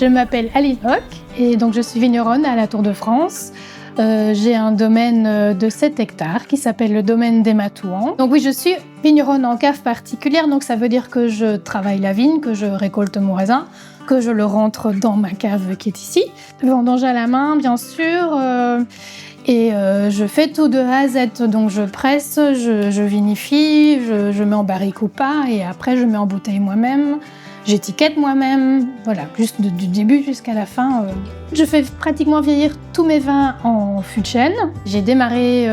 Je m'appelle Aline Hoc et donc je suis vigneronne à la Tour de France. J'ai un domaine de 7 hectares qui s'appelle le domaine des Matouans. Donc oui, je suis vigneronne en cave particulière, donc ça veut dire que je travaille la vigne, que je récolte mon raisin, que je le rentre dans ma cave qui est ici. Vendange à la main, bien sûr. Je fais tout de A à Z, donc je presse, je vinifie, je mets en barrique ou pas, et après je mets en bouteille moi-même, j'étiquette moi-même, voilà, juste du début jusqu'à la fin. Je fais pratiquement vieillir tous mes vins en fût de chêne. J'ai démarré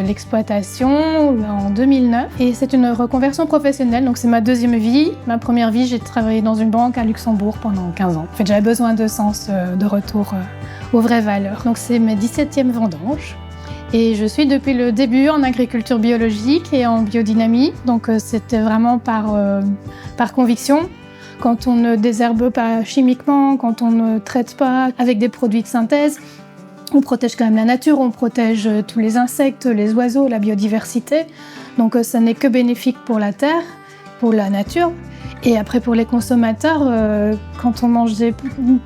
l'exploitation en 2009 et c'est une reconversion professionnelle, donc c'est ma deuxième vie. Ma première vie, j'ai travaillé dans une banque à Luxembourg pendant 15 ans. En fait, j'avais besoin de sens, de retour aux vraies valeurs. Donc c'est mes 17e vendanges. Et je suis depuis le début en agriculture biologique et en biodynamie. Donc c'était vraiment par conviction. Quand on ne désherbe pas chimiquement, quand on ne traite pas avec des produits de synthèse, on protège quand même la nature, on protège tous les insectes, les oiseaux, la biodiversité. Donc ça n'est que bénéfique pour la terre, pour la nature. Et après pour les consommateurs, quand on mange des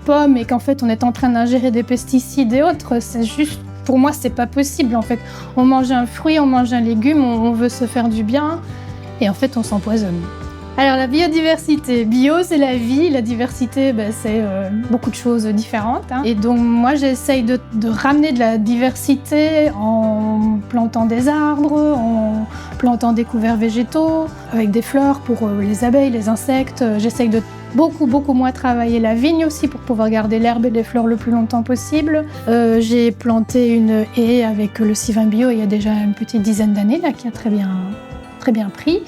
pommes et qu'en fait on est en train d'ingérer des pesticides et autres, c'est juste, pour moi c'est pas possible en fait. On mange un fruit, on mange un légume, on veut se faire du bien et en fait on s'empoisonne. Alors la biodiversité, bio c'est la vie, la diversité c'est beaucoup de choses différentes. Et donc moi j'essaye de ramener de la diversité en plantant des arbres, en plantant des couverts végétaux, avec des fleurs pour les abeilles, les insectes. J'essaye de beaucoup moins travailler la vigne aussi pour pouvoir garder l'herbe et les fleurs le plus longtemps possible. J'ai planté une haie avec le Sylvain Bio il y a déjà une petite dizaine d'années là, qui a très bien pris.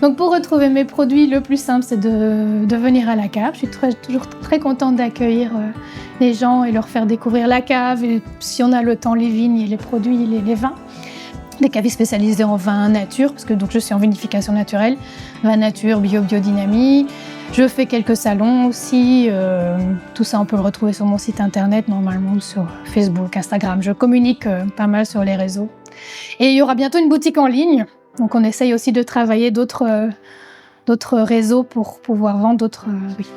Donc pour retrouver mes produits, le plus simple c'est de venir à la cave. Je suis toujours très contente d'accueillir les gens et leur faire découvrir la cave. Et si on a le temps, les vignes, les produits, les vins. Des cavistes spécialisés en vin nature, parce que donc, je suis en vinification naturelle, vin nature, biodynamie. Je fais quelques salons aussi. Tout ça on peut le retrouver sur mon site internet, normalement sur Facebook, Instagram. Je communique pas mal sur les réseaux. Et il y aura bientôt une boutique en ligne. Donc on essaye aussi de travailler d'autres réseaux pour pouvoir vendre d'autres... oui.